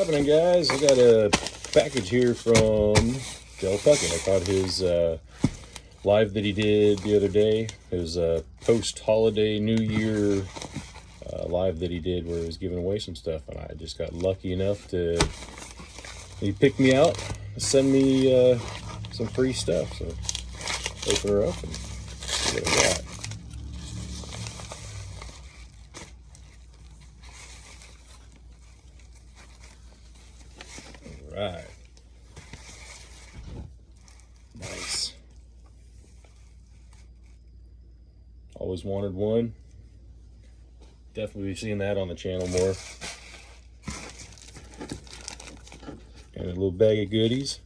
happening, guys? I got a package here from Del Puckett. I caught his live that he did the other day. It was a post-holiday New Year live that he did where he was giving away some stuff, and I just got lucky enough to he picked me out to send me some free stuff. So open her up and see what I got. Right. Nice. Always wanted one. Definitely be seeing that on the channel more. And a little bag of goodies.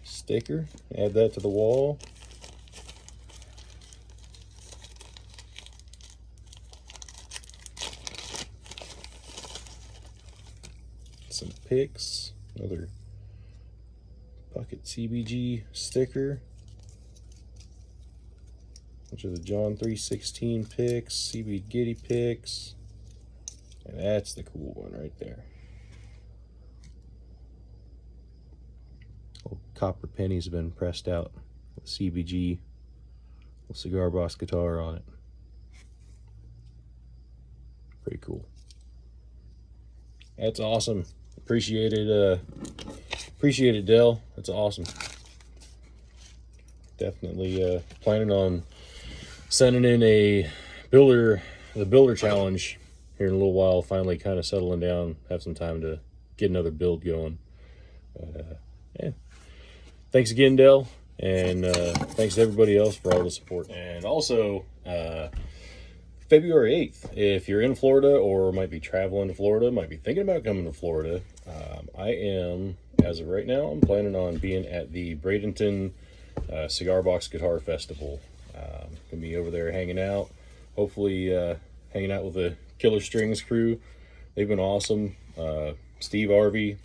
Sticker. Add that to the wall. Some picks, another Puckett CBG sticker, which are the John 3:16 picks, CB Giddy picks, and that's the cool one right there. Old copper pennies have been pressed out with CBG, with Cigar Box guitar on it. Pretty cool. That's awesome. Appreciate it, Del. That's awesome. Definitely planning on sending in the builder challenge here in a little while. Finally, kind of settling down, have some time to get another build going. But yeah, thanks again, Del, and thanks to everybody else for all the support. And also, February 8th, if you're in Florida or might be traveling to Florida, might be thinking about coming to Florida, I am, as of right now, I'm planning on being at the Bradenton Cigar Box Guitar Festival. Gonna be over there hanging out, hopefully hanging out with the Killer Strings crew. They've been awesome. Steve Harvey,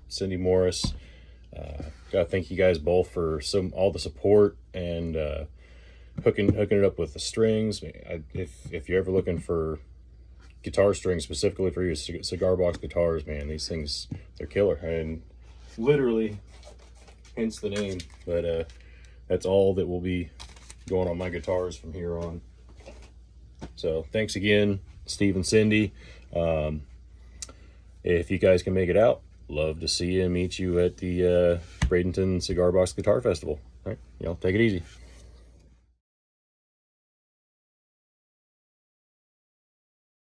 Cindy Morris. Gotta thank you guys both for all the support and hooking it up with the strings. If you're ever looking for guitar strings specifically for your cigar box guitars, man, these things, they're killer. And literally, hence the name. But that's all that will be going on my guitars from here on. So thanks again, Steve and Cindy. If you guys can make it out, love to see you and meet you at the Bradenton Cigar Box Guitar Festival. All right, y'all take it easy.